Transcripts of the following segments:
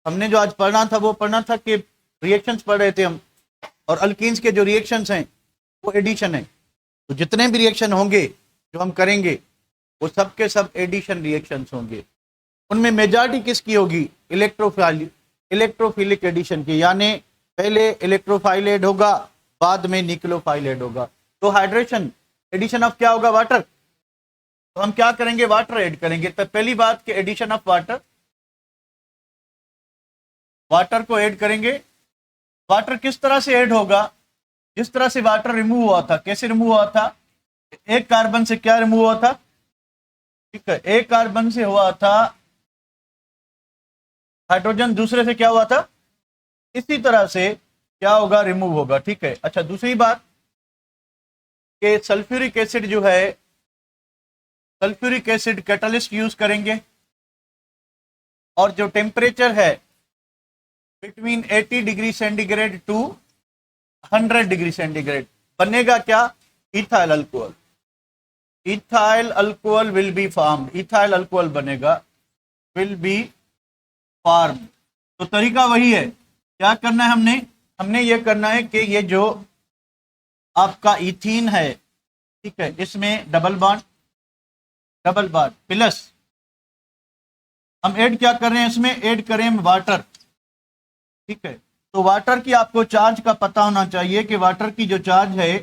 हमने जो आज पढ़ना था वो पढ़ना था कि रिएक्शंस पढ़ रहे थे हम, और अल्कीन्स के जो रिएक्शंस हैं वो एडिशन है। तो जितने भी रिएक्शन होंगे जो हम करेंगे वो सब के सब एडिशन रिएक्शंस होंगे। उनमें मेजॉरिटी किसकी होगी? इलेक्ट्रोफिलिक एडिशन की, यानी पहले इलेक्ट्रोफाइल ऐड होगा, बाद में न्यूक्लियोफाइल ऐड होगा। तो हाइड्रेशन एडिशन ऑफ क्या होगा? वाटर। तो हम क्या करेंगे? वाटर ऐड करेंगे। तो पहली बात कि एडिशन ऑफ वाटर, वाटर को ऐड करेंगे। वाटर किस तरह से ऐड होगा? जिस तरह से वाटर रिमूव हुआ था। कैसे रिमूव हुआ था? एक कार्बन से क्या रिमूव हुआ था? ठीक है, एक कार्बन से हुआ था हाइड्रोजन, दूसरे से क्या हुआ था? इसी तरह से क्या होगा? रिमूव होगा। ठीक है। अच्छा, दूसरी बात कि सल्फ्यूरिक एसिड जो है, सल्फ्यूरिक एसिड कैटलिस्ट यूज करेंगे, और जो टेम्परेचर है between 80 degree centigrade to 100 degree centigrade, बनेगा क्या? Ethyl alcohol. Ethyl alcohol will be form, ethyl alcohol बनेगा, विल बी फॉर्म। तो तरीका वही है। क्या करना है हमने ये करना है कि ये जो आपका इथीन है, ठीक है, इसमें डबल बॉन्ड प्लस हम ऐड क्या कर रहे हैं? इसमें ऐड करें हम वाटर। ठीक है, तो वाटर की आपको चार्ज का पता होना चाहिए कि वाटर की जो चार्ज है,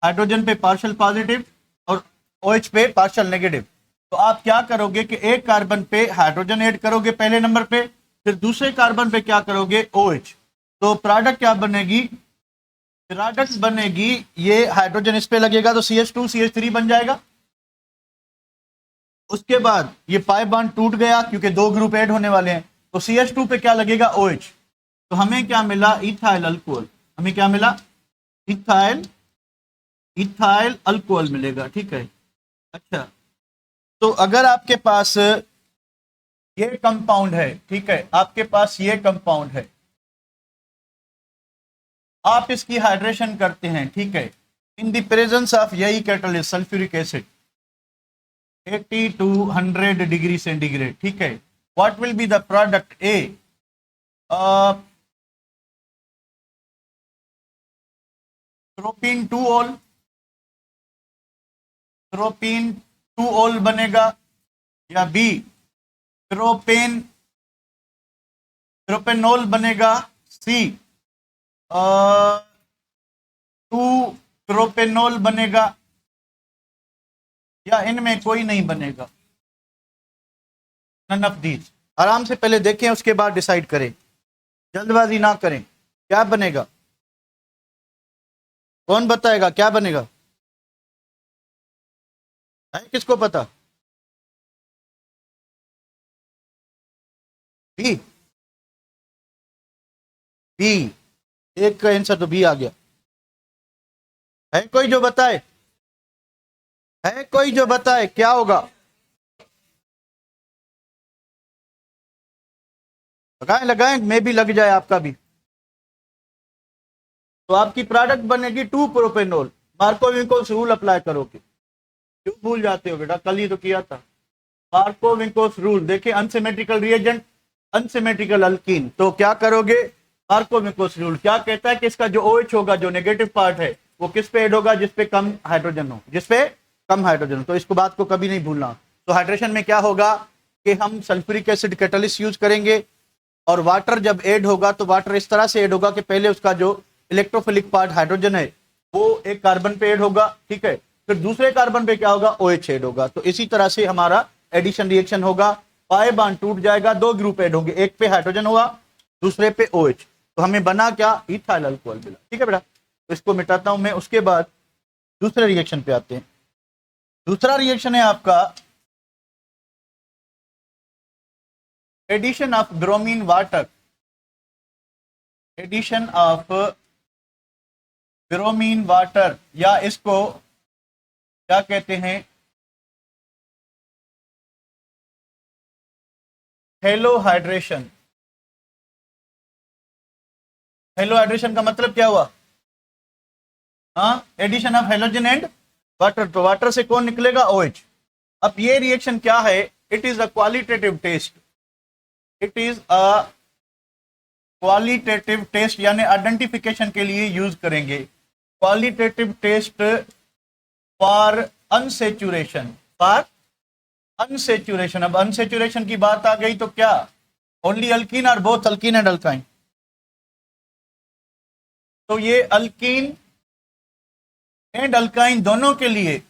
हाइड्रोजन पे पार्शियल पॉजिटिव और OH पे पार्शियल नेगेटिव। तो आप क्या करोगे कि एक कार्बन पे हाइड्रोजन ऐड करोगे पहले नंबर पे, फिर दूसरे कार्बन पे क्या करोगे? OH। तो प्रोडक्ट क्या बनेगी? प्रोडक्ट बनेगी, ये हाइड्रोजन इस पे लगेगा तो CH2 CH3 बन जाएगा। उसके बाद ये पाई बॉन्ड टूट गया क्योंकि दो ग्रुप ऐड होने वाले हैं, तो CH2 पे क्या लगेगा? OH। तो हमें क्या मिला? Ethyl alcohol. हमें क्या मिला? इथाइल अल्कोहल मिलेगा। ठीक है। अच्छा, तो अगर आपके पास ये कंपाउंड है, ठीक है, आपके पास ये कंपाउंड है, आप इसकी हाइड्रेशन करते हैं, ठीक है, इन द प्रेजेंस ऑफ यही catalyst sulphuric acid 80 to 100 degree centigrade. ठीक है, what will be the product? A propene 2 all, propene 2 all बनेगा, या बी प्रोपेनॉल बनेगा, सी 2 प्रोपेनॉल बनेगा, या इनमें कोई नहीं बनेगा? None of these. आराम से पहले देखें, उसके बाद डिसाइड करें, जल्दबाजी ना करें। क्या बनेगा? कौन बताएगा क्या बनेगा? है किसको पता? बी। बी, एक का आंसर तो बी आ गया। है कोई जो बताए? है कोई जो बताए क्या होगा? लगाएं लगाएं, मैं भी लग जाए आपका भी। तो आपकी प्रोडक्ट बनेगी 2 प्रोपेनॉल। मार्कोविकोस रूल अप्लाई करोगे। क्यों भूल जाते हो बेटा? कल ही तो किया था। मार्कोविकोस रूल देखिए, अनसिमेट्रिकल रिएजेंट, अनसिमेट्रिकल अल्कीन, तो क्या करोगे? मार्कोविकोस रूल क्या कहता है कि इसका जो OH होगा, जो नेगेटिव पार्ट है, वो किस पे ऐड होगा? जिस पे कम हाइड्रोजन हो, जिस पे कम हाइड्रोजन हो। तो इसको बात को कभी नहीं भूलना। तो हाइड्रेशन में क्या होगा कि हम सल्फ्यूरिक एसिड कैटलिस्ट यूज करेंगे, और वाटर जब ऐड होगा तो वाटर इस तरह से ऐड होगा कि पहले उसका जो इलेक्ट्रोफिलिक पार्ट हाइड्रोजन है वो एक कार्बन पे ऐड होगा, ठीक है, फिर दूसरे कार्बन पे क्या होगा? OH ऐड होगा। तो इसी तरह से हमारा एडिशन रिएक्शन होगा। पाई बॉन्ड टूट जाएगा, दो ग्रुप ऐड होंगे, एक पे हाइड्रोजन हुआ, दूसरे पे OH। तो हमें बना क्या? इथाइल अल्कोहल मिला। ठीक है बेटा, तो इसको मिटाता हूं मैं। उसके बाद दूसरे रिएक्शन पे आते हैं। दूसरा रिएक्शन है आपका addition of bromine water. Addition of bromine water, या इसको क्या कहते हैं? Hello hydration. हेलो हाइड्रेशन का मतलब क्या हुआ? हाँ, addition of halogen and water. तो वाटर से कौन निकलेगा? OH। अब ये रिएक्शन क्या है? It is a qualitative test. It is a qualitative test यानी आइडेंटिफिकेशन के लिए यूज करेंगे। Qualitative test for unsaturation, for unsaturation. अब अनसेचुरेशन की बात आ गई तो क्या ओनली अल्कीन और बोथ अल्कीन एंड अल्काइन? तो ये अल्कीन एंड अल्काइन दोनों के लिए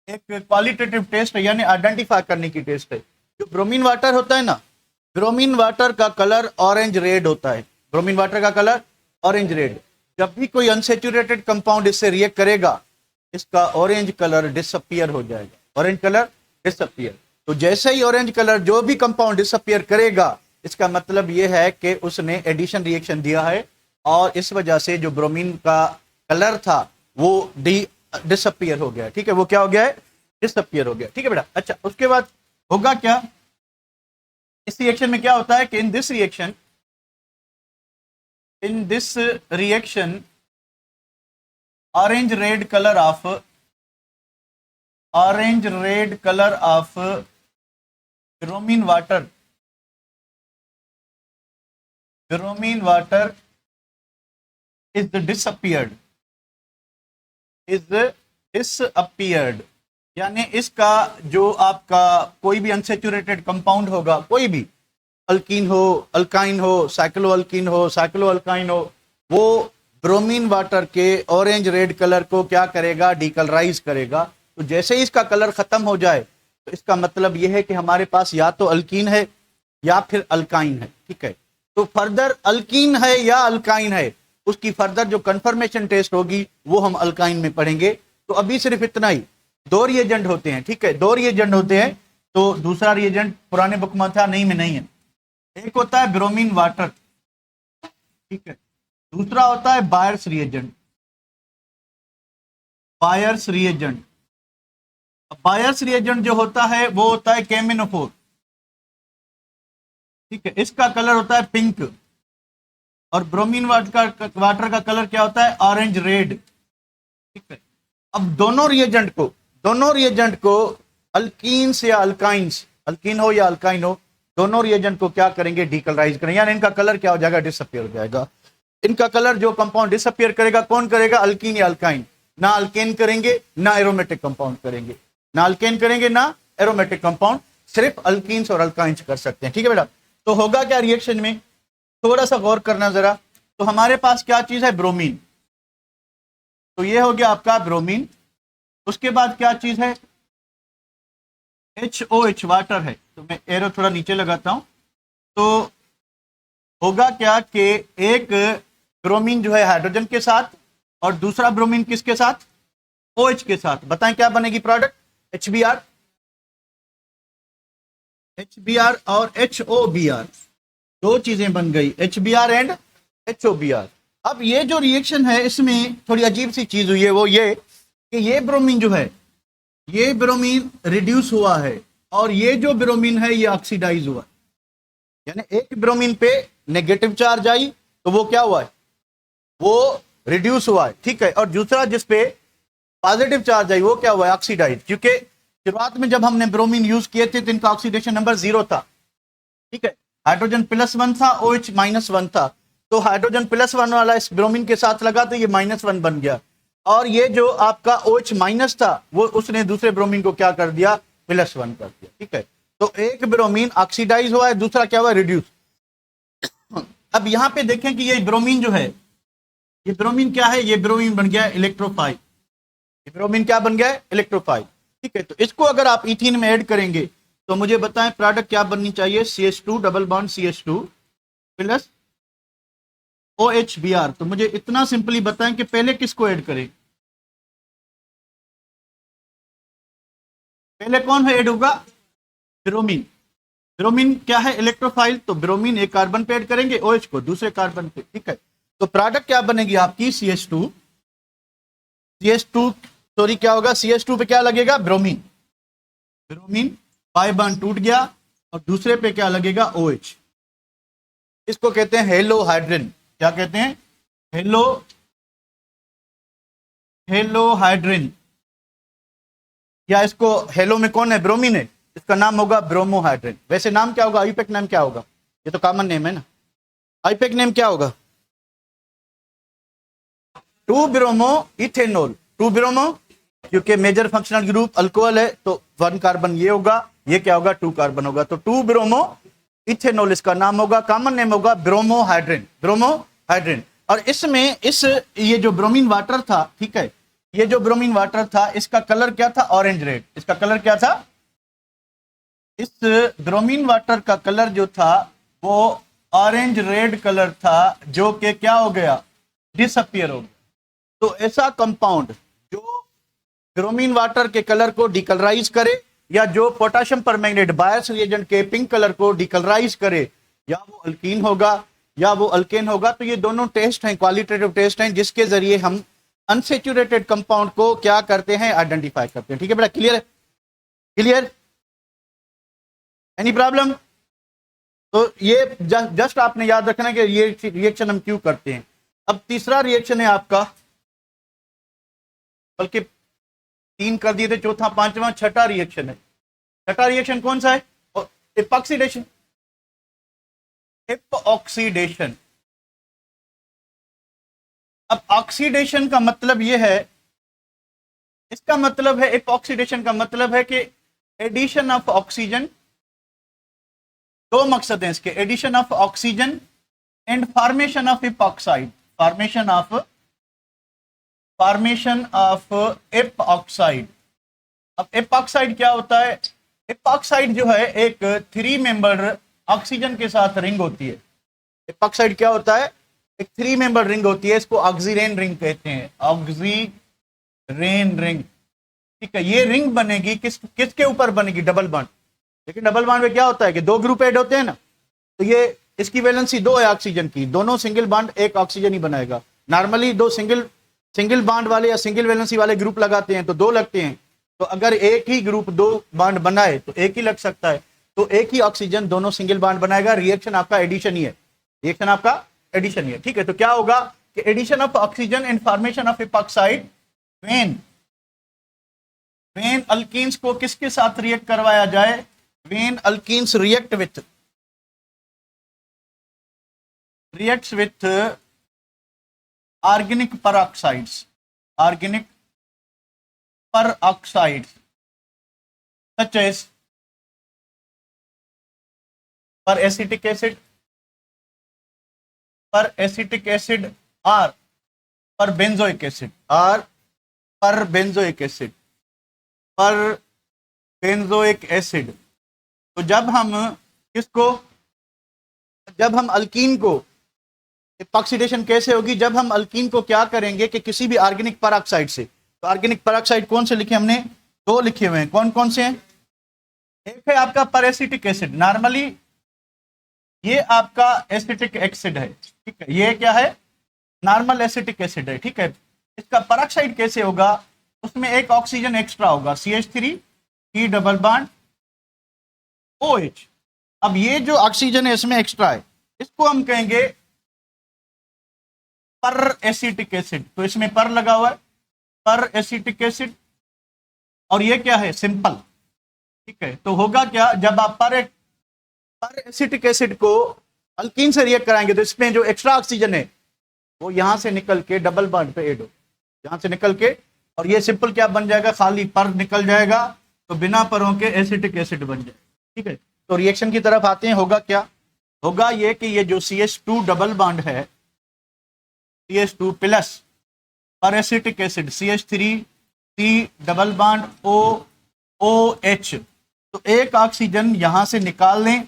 एक क्वालिटेटिव टेस्ट है, यानी आइडेंटिफाई करने की टेस्ट है। जो ब्रोमीन वाटर होता है ना, ब्रोमीन वाटर का कलर ऑरेंज रेड होता है। ब्रोमीन वाटर का कलर ऑरेंज रेड। जब भी कोई अनसेचुरेटेड कंपाउंड इससे रिएक्ट करेगा, इसका ऑरेंज कलर डिसअपियर हो जाएगा, ऑरेंज कलर डिसअपियर। तो जैसे ही ऑरेंज कलर जो भी कंपाउंड डिसअपियर करेगा, इसका मतलब यह है कि उसने एडिशन रिएक्शन दिया है, और इस वजह से जो ब्रोमीन का कलर था वो डिसअपियर हो गया। ठीक है, वो क्या हो गया है? डिसअपियर हो गया। ठीक है बेटा। अच्छा, उसके बाद होगा क्या इस रिएक्शन में? क्या होता है कि in this reaction orange red colour of bromine water is disappeared, यानी इसका जो आपका कोई भी अनसेचुरेटेड कंपाउंड होगा, कोई भी अल्कीन हो, अल्काइन हो, साइक्लोअल्कीन हो, साइक्लोअल्काइन हो, वो ब्रोमीन वाटर के ऑरेंज रेड कलर को क्या करेगा? डीकलराइज करेगा। तो जैसे ही इसका कलर खत्म हो जाए, तो इसका मतलब यह है कि हमारे पास या तो अल्कीन है या फिर अल्काइन है। ठीक है, तो फर्दर अल्कीन है या अल्काइन है, उसकी फर्दर जो कंफर्मेशन टेस्ट होगी वो हम अल्काइन में पढ़ेंगे। तो अभी सिर्फ इतना ही, दो रिएजेंट होते हैं। ठीक है, दो रिएजेंट होते हैं। तो दूसरा रिएजेंट पुराने बुक में था, नहीं में नहीं है। एक होता है ब्रोमीन वाटर, ठीक है, दूसरा होता है बायर्स रिएजेंट। बायर्स रिएजेंट जो होता है वो होता है केमिनोफोर। ठीक है, इसका कलर होता है पिंक, और ब्रोमीन वाटर का कलर क्या होता है? Orange red. ठीक है, अब दोनों रिएजेंट को अल्कीन्स या अल्काइंस, अल्कीन हो या अल्काइन हो, दोनों रिएजेंट को क्या करेंगे? डीकलराइज करेंगे, यानी इनका कलर क्या हो जाएगा? डिसअपियर हो जाएगा। इनका कलर जो कंपाउंड डिसअपियर करेगा, कौन करेगा? अल्कीन या अल्काइन। ना अल्केन करेंगे ना एरोमेटिक कंपाउंड करेंगे, ना अल्केन करेंगे ना एरोमेटिक कंपाउंड, सिर्फ अल्कीन्स और अल्काइंस कर सकते हैं। ठीक है बेटा। तो होगा क्या रिएक्शन में? थोड़ा सा गौर करना जरा। तो हमारे पास क्या चीज है? ब्रोमीन। तो ये हो गया आपका ब्रोमीन। उसके बाद क्या चीज है? HOH, वाटर है। तो मैं एरो थोड़ा नीचे लगाता हूं। तो होगा क्या कि एक ब्रोमीन जो है हाइड्रोजन के साथ, और दूसरा ब्रोमीन किसके साथ? OH के साथ। बताएं क्या बनेगी प्रोडक्ट? HBr और HOBr, दो चीजें बन गई, HBr एंड HOBr। अब ये जो रिएक्शन है इसमें थोड़ी अजीब सी चीज हुई है, वो ये कि ये ब्रोमीन जो है, ये ब्रोमीन रिड्यूस हुआ है, और ये जो ब्रोमीन है ये ऑक्सीडाइज हुआ। यानी एक ब्रोमीन पे नेगेटिव चार्ज आई तो वो क्या हुआ है? वो रिड्यूस हुआ है। ठीक है, और दूसरा जिस पे पॉजिटिव चार्ज आई वो क्या हुआ है? ऑक्सीडाइज। क्योंकि शुरुआत में जब हमने ब्रोमीन यूज किए थे तो इनका ऑक्सीडेशन नंबर 0 था। ठीक है, हाइड्रोजन +1 था, OH -1 था। तो हाइड्रोजन +1 वाला इस ब्रोमीन के साथ लगा तो ये -1 बन गया, और ये जो आपका OH- था वो उसने दूसरे ब्रोमीन को क्या कर दिया? +1 कर दिया। ठीक है, तो एक ब्रोमीन ऑक्सीडाइज हुआ है, दूसरा क्या हुआ? रिड्यूस। अब यहां पे देखें कि ये ब्रोमीन जो है, ये ब्रोमीन क्या है? ये ब्रोमीन बन गया इलेक्ट्रोफाइल। ये ब्रोमीन क्या बन गया है? इलेक्ट्रोफाइल। ठीक है, तो इसको अगर आप इथीन में ऐड करेंगे तो मुझे बताएं प्रोडक्ट क्या बननी चाहिए? CH2 double bond CH2 plus OHBr। तो मुझे इतना सिंपली बताएं कि पहले किसको ऐड करें? पहले कौन ऐड होगा? ब्रोमीन। ब्रोमीन क्या है? इलेक्ट्रोफाइल। तो ब्रोमीन एक कार्बन पे ऐड करेंगे, OH को दूसरे कार्बन पे। ठीक है, तो प्रोडक्ट क्या बनेगी आपकी? CH2 सॉरी क्या होगा? CH2 पे क्या लगेगा? ब्रोमीन। ब्रोमीन पाई बॉन्ड टूट गया, और दूसरे पे क्या लगेगा? OH। इसको कहते हैं हेलोहाइड्रिन। क्या कहते हैं? हेलोहाइड्रिन। या इसको हेलो में कौन है? ब्रोमीन है, इसका नाम होगा ब्रोमोहाइड्रिन। वैसे नाम क्या होगा? आईयूपैक नाम क्या होगा? ये तो कॉमन नेम है ना। आईपेक नेम क्या होगा? 2 ब्रोमो इथेनॉल। 2 ब्रोमो, क्योंकि मेजर फंक्शनल ग्रुप अल्कोहल है तो 1 कार्बन ये होगा, ये क्या होगा? 2 कार्बन होगा। तो 2 ब्रोमो इथेनॉल इसका नाम होगा। कॉमन नेम होगा ब्रोमोहाइड्रिन, ब्रोमोहाइड्रिन। और इसमें ये जो ब्रोमीन वाटर था, ठीक है, ये जो ब्रोमीन वाटर था इसका कलर क्या था? Orange red. इसका कलर क्या था? इस ब्रोमीन वाटर का कलर जो था वो ऑरेंज रेड कलर था, जो कि क्या हो गया? डिसअपियर हो गया। तो ऐसा कंपाउंड जो ब्रोमीन वाटर के कलर को डिकलराइज करे, या जो पोटेशियम परमैंगनेट बायस रिएजेंट के पिंक कलर को डिकलराइज करे, या वो अल्कीन होगा या वो अल्केन होगा। तो ये दोनों टेस्ट हैं, क्वालिटेटिव टेस्ट हैं, जिसके जरिए हम अनसेचुरेटेड कंपाउंड को क्या करते हैं? आइडेंटिफाई करते हैं। ठीक है बेटा, क्लियर है? क्लियर? Any problem? तो ये जस्ट आपने याद रखना कि ये रिएक्शन हम क्यों करते हैं। अब तीसरा रिएक्शन है आपका, बल्कि 3 कर दिए थे, चौथा, पांचवा, छठा रिएक्शन है। छठा रिएक्शन कौन सा है? इपॉक्सीडेशन। इपॉक्सीडेशन। अब ऑक्सीडेशन का मतलब यह है, इसका मतलब है, इपॉक्सीडेशन का मतलब है कि एडिशन ऑफ ऑक्सीजन। दो मकसद हैं इसके, addition of oxygen and formation of epoxide. Formation of epoxide. अब इपॉक्साइड क्या होता है? इपॉक्साइड जो है एक 3 मेंबर ऑक्सीजन के साथ रिंग होती है। इपॉक्साइड क्या होता है? एक 3 मेंबर रिंग होती है, इसको ऑक्सीरेन रिंग कहते हैं। ऑक्सीरेन रिंग, ठीक है। ये रिंग बनेगी किसके ऊपर बनेगी? Double bond. लेकिन डबल बॉन्ड में क्या होता है कि 2 ग्रुप ऐड होते हैं ना, तो ये इसकी वैलेंसी 2 है ऑक्सीजन की, दोनों सिंगल बॉन्ड एक ऑक्सीजन ही बनाएगा। नॉर्मली 2 सिंगल बॉन्ड वाले या सिंगल वैलेंसी वाले ग्रुप लगाते हैं तो 2 लगते हैं। तो अगर एक ही ग्रुप 2 बॉन्ड बनाए तो एक ही लग सकता है। तो एक ही ऑक्सीजन दोनों सिंगल बॉन्ड बनाएगा। रिएक्शन आपका एडिशन ही है, रिएक्शन आपका एडिशन ही है, ठीक है। तो क्या होगा कि addition of oxygen and formation of epoxide when alkenes को किसके साथ रिएक्ट करवाया जाए? When alkenes reacts with organic peroxides such as peracetic acid or perbenzoic acid। तो जब हम अल्कीन को, इपॉक्सीडेशन कैसे होगी? जब हम अल्कीन को क्या करेंगे कि किसी भी ऑर्गेनिक पेरोक्साइड से, तो ऑर्गेनिक पेरोक्साइड कौन से लिखे हमने? 2 लिखे हुए हैं। कौन कौन से हैं? एक है आपका पेरेसिटिक एसिड। नॉर्मली ये आपका एसिटिक एसिड है, ठीक है। ये क्या है? नॉर्मल एसिटिक एसिड है, ठीक है। इसका पेरोक्साइड कैसे होगा? उसमें एक ऑक्सीजन एक्स्ट्रा होगा, CH3 E double bond OH। अब ये जो ऑक्सीजन है इसमें एक्स्ट्रा है, इसको हम कहेंगे पर एसिटिक एसिड। तो इसमें पर लगा हुआ है, पर एसिटिक एसिड। और ये क्या है? सिंपल, ठीक है। तो होगा क्या, जब आप पर एसिटिक एसिड को अल्कीन से रिएक्ट कराएंगे तो इसमें जो एक्स्ट्रा ऑक्सीजन है वो यहां से निकल के डबल बॉन्ड पे ऐड हो, यहां से निकल के, और ये सिंपल क्या बन जाएगा? खाली पर निकल जाएगा, तो बिना परों के एसिटिक एसिड बन जाएगा, ठीक है। तो रिएक्शन की तरफ आते हैं। होगा क्या? होगा ये कि ये जो CH2 डबल बॉन्ड है, CH2 प्लस पर acetic acid CH3 double bond OH, तो एक ऑक्सीजन यहां से निकाल लें,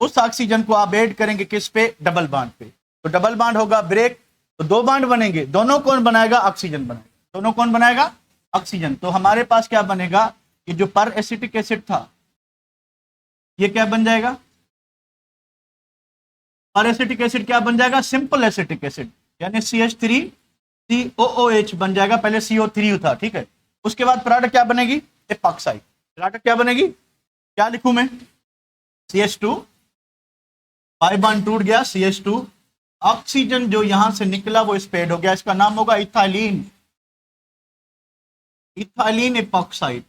उस ऑक्सीजन को आप ऐड करेंगे किस पे? डबल बॉन्ड पे। तो डबल बॉन्ड होगा ब्रेक, तो 2 बॉन्ड बनेंगे। दोनों कौन बनाएगा? ऑक्सीजन बनाएगा। दोनों कौन बनाएगा? ऑक्सीजन। तो हमारे पास क्या बनेगा? ये जो पर एसिटिक एसिड था ये क्या बन जाएगा? पर एसिटिक एसिड क्या बन जाएगा? सिंपल एसिटिक एसिड, यानी CH3COOH बन जाएगा। पहले CO3 था, ठीक है। उसके बाद प्रोडक्ट क्या बनेगी? इपॉक्साइड। प्रोडक्ट क्या बनेगी? क्या लिखूं मैं? CH2 पाई बॉन्ड टूट गया, CH2 ऑक्सीजन जो यहां से निकला वो स्पेड हो गया, इसका नाम होगा ethylene. Ethylene epoxide,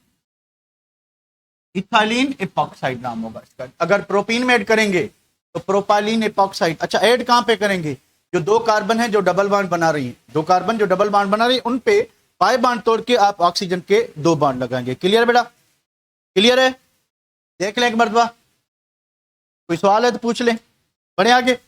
ethylene epoxide नाम होगा इसका। अगर प्रोपीन में ऐड करेंगे तो प्रोपाइलीन एपॉक्साइड। अच्छा, ऐड कहां पे करेंगे? जो दो कार्बन है जो डबल बॉन्ड बना रही है, दो कार्बन जो डबल बॉन्ड बना रही है, उन पे पाई बॉन्ड तोड़ के आप ऑक्सीजन के दो बॉन्ड लगाएंगे। क्लियर बेटा? क्लियर है? देख लें एक मरतबा, कोई सवाल है तो पूछ लें। बढ़े आगे।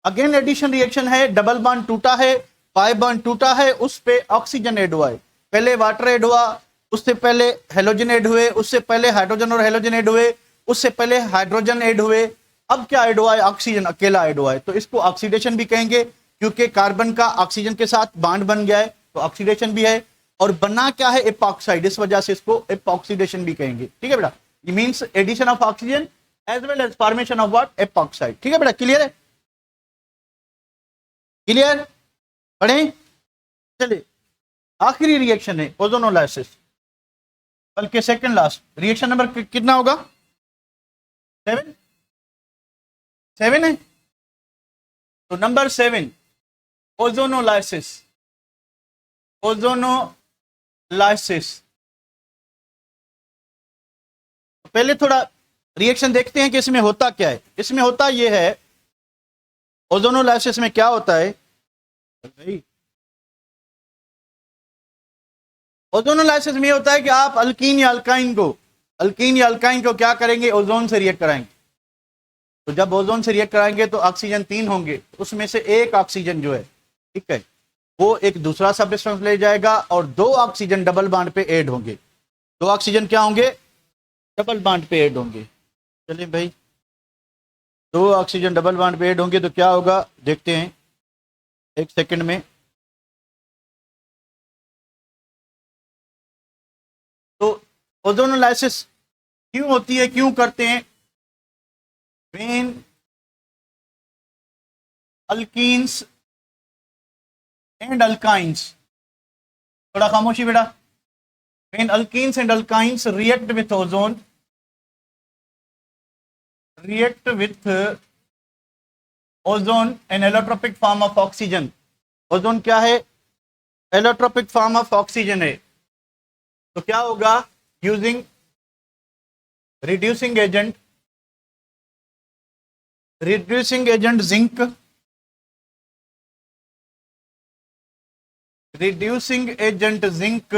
अगेन एडिशन रिएक्शन है, डबल बॉन्ड टूटा है, पाई बॉन्ड टूटा है, उस पे ऑक्सीजन ऐड हुआ है, पहले वाटर ऐड हुआ, उससे पहले हेलोजन ऐड हुए, उससे पहले हाइड्रोजन और हेलोजन ऐड हुए, उससे पहले हाइड्रोजन ऐड हुए, अब क्या ऐड हुआ है? ऑक्सीजन अकेला ऐड हुआ है। तो इसको ऑक्सीडेशन भी कहेंगे, क्योंकि कार्बन का ऑक्सीजन के साथ बॉन्ड बन गया है, तो ऑक्सीडेशन भी है। और बना क्या है? एपॉक्साइड, इस वजह से इसको एपॉक्सीडेशन भी कहेंगे। ठीक है बेटा? ये means addition of oxygen as well as formation of what? Epoxide. ठीक है बेटा? क्लियर है? क्लियर? पढ़े? चलिए, आखिरी रिएक्शन है ओजोनोलाइसिस, बल्कि सेकंड लास्ट रिएक्शन। नंबर कितना होगा? 7 7 है। तो नंबर 7 ओजोनोलाइसिस। ओजोनोलाइसिस, पहले थोड़ा रिएक्शन देखते हैं कि इसमें होता क्या है। इसमें होता यह है, ओजोनोलाइसिस में क्या होता है भाई? ओजोनोलाइसिस में होता है कि आप अल्कीन या अल्काइन को क्या करेंगे? ओजोन से रिएक्ट कराएंगे। तो जब ओजोन से रिएक्ट कराएंगे तो ऑक्सीजन 3 होंगे, उसमें से एक ऑक्सीजन जो है, ठीक है, वो एक दूसरा सब्सटेंस ले जाएगा और 2 ऑक्सीजन डबल बॉन्ड पे ऐड होंगे। 2 ऑक्सीजन क्या होंगे? डबल बॉन्ड पे ऐड होंगे। चलिए भाई, 2 ऑक्सीजन डबल बॉन्ड पे ऐड होंगे तो क्या होगा देखते हैं एक सेकंड में। तो ओजोनोलाइसिस क्यों होती है, क्यों करते हैं? व्हेन अल्कीन्स एंड अल्काइंस, थोड़ा खामोशी बेटा। When alkenes and alkynes react with ozone, react with ozone an allotropic form of oxygen। Ozone क्या है? एलोट्रोपिक फॉर्म ऑफ ऑक्सीजन है। तो क्या होगा? Using reducing agent zinc, reducing agent zinc,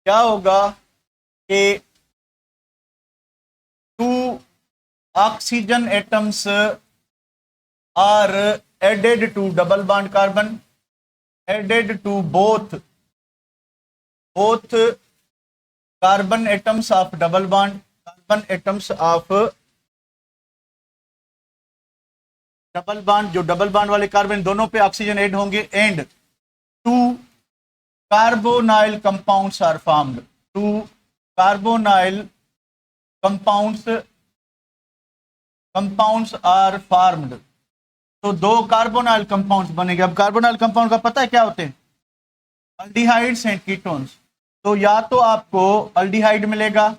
क्या होगा कि 2 oxygen atoms are added to double bond carbon, added to both carbon atoms of double bond, carbon atoms of double bond, जो double bond वाले carbon दोनों पे oxygen add होंगे, and 2 carbonyl compounds are formed, 2 carbonyl compounds are formed. तो 2 carbonyl compounds बनेंगे। अब carbonyl compound का पता है क्या होते हैं? Aldehydes and ketones. तो या तो आपको अल्डिहाइड मिलेगा,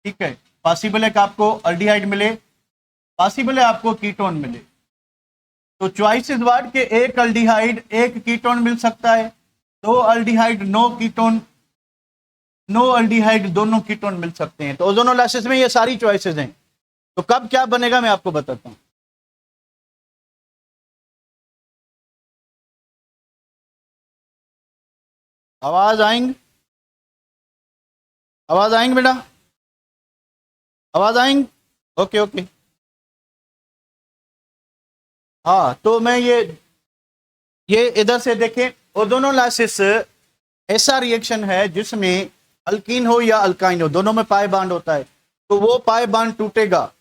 ठीक है, पॉसिबल है कि आपको अल्डिहाइड मिले, पॉसिबल है आपको कीटोन मिले। तो चॉइस इज व्हाट के एक अल्डिहाइड एक कीटोन मिल सकता है, 2 aldehyde no ketone, no aldehyde दोनों कीटोन मिल सकते हैं। तो ओजोनोलाइसिस में ये सारी चॉइसेस हैं। तो कब क्या बनेगा मैं आपको बताता हूं। आवाज आएंगे? आवाज आएंगे बेटा? आवाज आएंगे? Okay okay. हाँ, तो मैं ये इधर से देखें, ओजोनोलाइसिस ऐसा रिएक्शन है जिसमें अल्कीन हो या अल्काइन हो, दोनों में पाई बॉन्ड होता है। तो वो पाई बॉन्ड टूटेगा,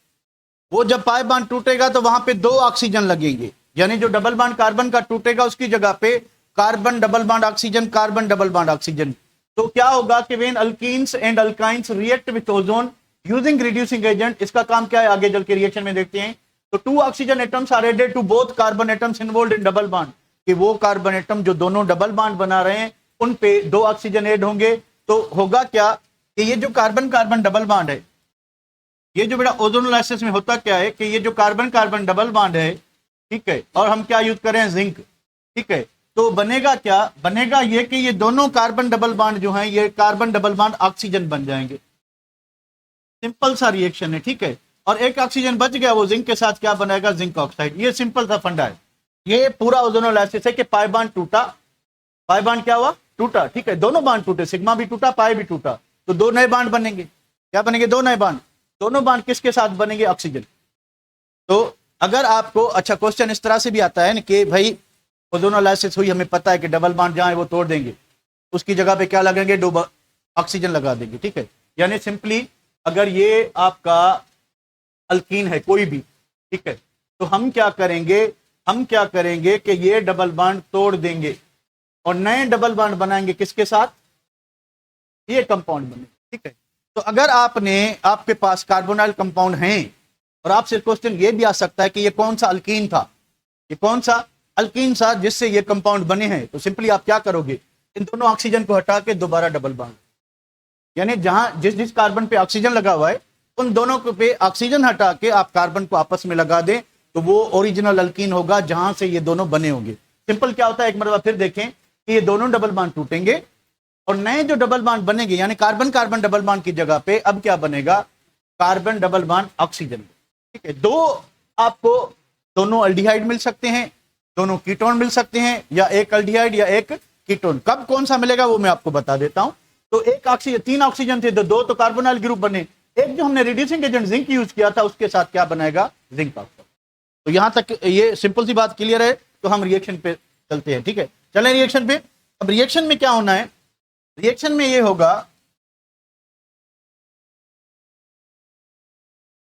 वो जब पाई बॉन्ड टूटेगा तो वहां पे 2 ऑक्सीजन लगेंगे, यानी जो डबल बॉन्ड कार्बन का टूटेगा उसकी जगह पे carbon double bond oxygen, carbon double bond oxygen. तो क्या होगा कि when alkenes and alkynes react with ozone using reducing agent, इसका काम क्या है आगे चल के रिएक्शन में देखते हैं। तो 2 oxygen atoms are added to both carbon atoms involved in double bond, कि वो कार्बन एटम जो दोनों डबल बॉन्ड बना रहे हैं उन पे 2 ऑक्सीजन ऐड होंगे। तो होगा क्या कि ये जो कार्बन कार्बन डबल बॉन्ड है, ये जो बेटा ओजोनोलाइसिस में होता क्या है कि ये जो कार्बन कार्बन डबल बॉन्ड है, ठीक है, और हम क्या यूज करें? जिंक, ठीक है। तो बनेगा क्या? बनेगा ये कि ये दोनों कार्बन डबल बॉन्ड जो हैं, ये कार्बन डबल बॉन्ड ऑक्सीजन बन जाएंगे। सिंपल सा रिएक्शन है, ठीक है। और एक ऑक्सीजन बच गया, वो जिंक के साथ क्या बनाएगा, जिंक ऑक्साइड। ये सिंपल सा फंडा है। ये पूरा ओजोनोलाइसिस है कि पाई बांड टूटा, पाई बांड क्या हुआ, टूटा, ठीक है, दोनों बांड टूटे, सिग्मा भी टूटा, पाई भी टूटा, तो दो नए बांड बनेंगे। क्या बनेंगे, दो नए बांड। दोनों बांड किसके साथ बनेंगे, ऑक्सीजन। तो अगर आपको अच्छा क्वेश्चन इस तरह से भी आता है ना कि भाई ओजोनोलाइसिस हुई, हमें पता है कि डबल बांड जहां है वो तोड़ देंगे, उसकी जगह पे क्या लगेंगे, दो ऑक्सीजन लगा देंगे, ठीक है। यानी सिंपली अगर ये आपका अल्कीन है कोई भी, ठीक है, तो हम क्या करेंगे कि ये डबल बांड तोड़ देंगे और नए डबल बांड बनाएंगे, किसके साथ, ये कंपाउंड बने, ठीक है। तो अगर आपके पास कार्बोनाइल कंपाउंड हैं और आपसे क्वेश्चन ये भी आ सकता है कि ये कौन सा अल्कीन था, ये कौन सा अल्कीन था जिससे ये कंपाउंड बने हैं, तो सिंपली आप क्या करोगे, इन दोनों ऑक्सीजन को हटा के दोबारा डबल बांड, यानी जहां जिस कार्बन पे ऑक्सीजन लगा हुआ है उन दोनों पे ऑक्सीजन हटा के आप कार्बन को आपस में लगा दें, तो वो ओरिजिनल अल्कीन होगा जहां से ये दोनों बने होंगे। सिंपल क्या होता है, एक मरतबा फिर देखें कि ये दोनों डबल बांड टूटेंगे और नए जो डबल बांड बनेंगे, यानी कार्बन कार्बन डबल बांड की जगह पे अब क्या बनेगा, कार्बन डबल बांड ऑक्सीजन, ठीक है। दो आपको दोनों अल्डिहाइड मिल सकते हैं, दोनों कीटोन मिल सकते हैं, या एक अल्डिहाइड या एक कीटोन। कब कौन सा मिलेगा वो मैं आपको बता देता हूं। तो एक ऑक्सीजन, तीन ऑक्सीजन थे, दो तो कार्बोनाइल ग्रुप बने, एक जो हमने रिड्यूसिंग एजेंट जिंक यूज किया था उसके साथ क्या बनाएगा, जिंक ऑक्साइड। तो यहां तक ये सिंपल सी बात क्लियर है। तो हम रिएक्शन पे चलते हैं, ठीक है, चलें रिएक्शन पे। अब रिएक्शन में क्या होना है, रिएक्शन में ये होगा,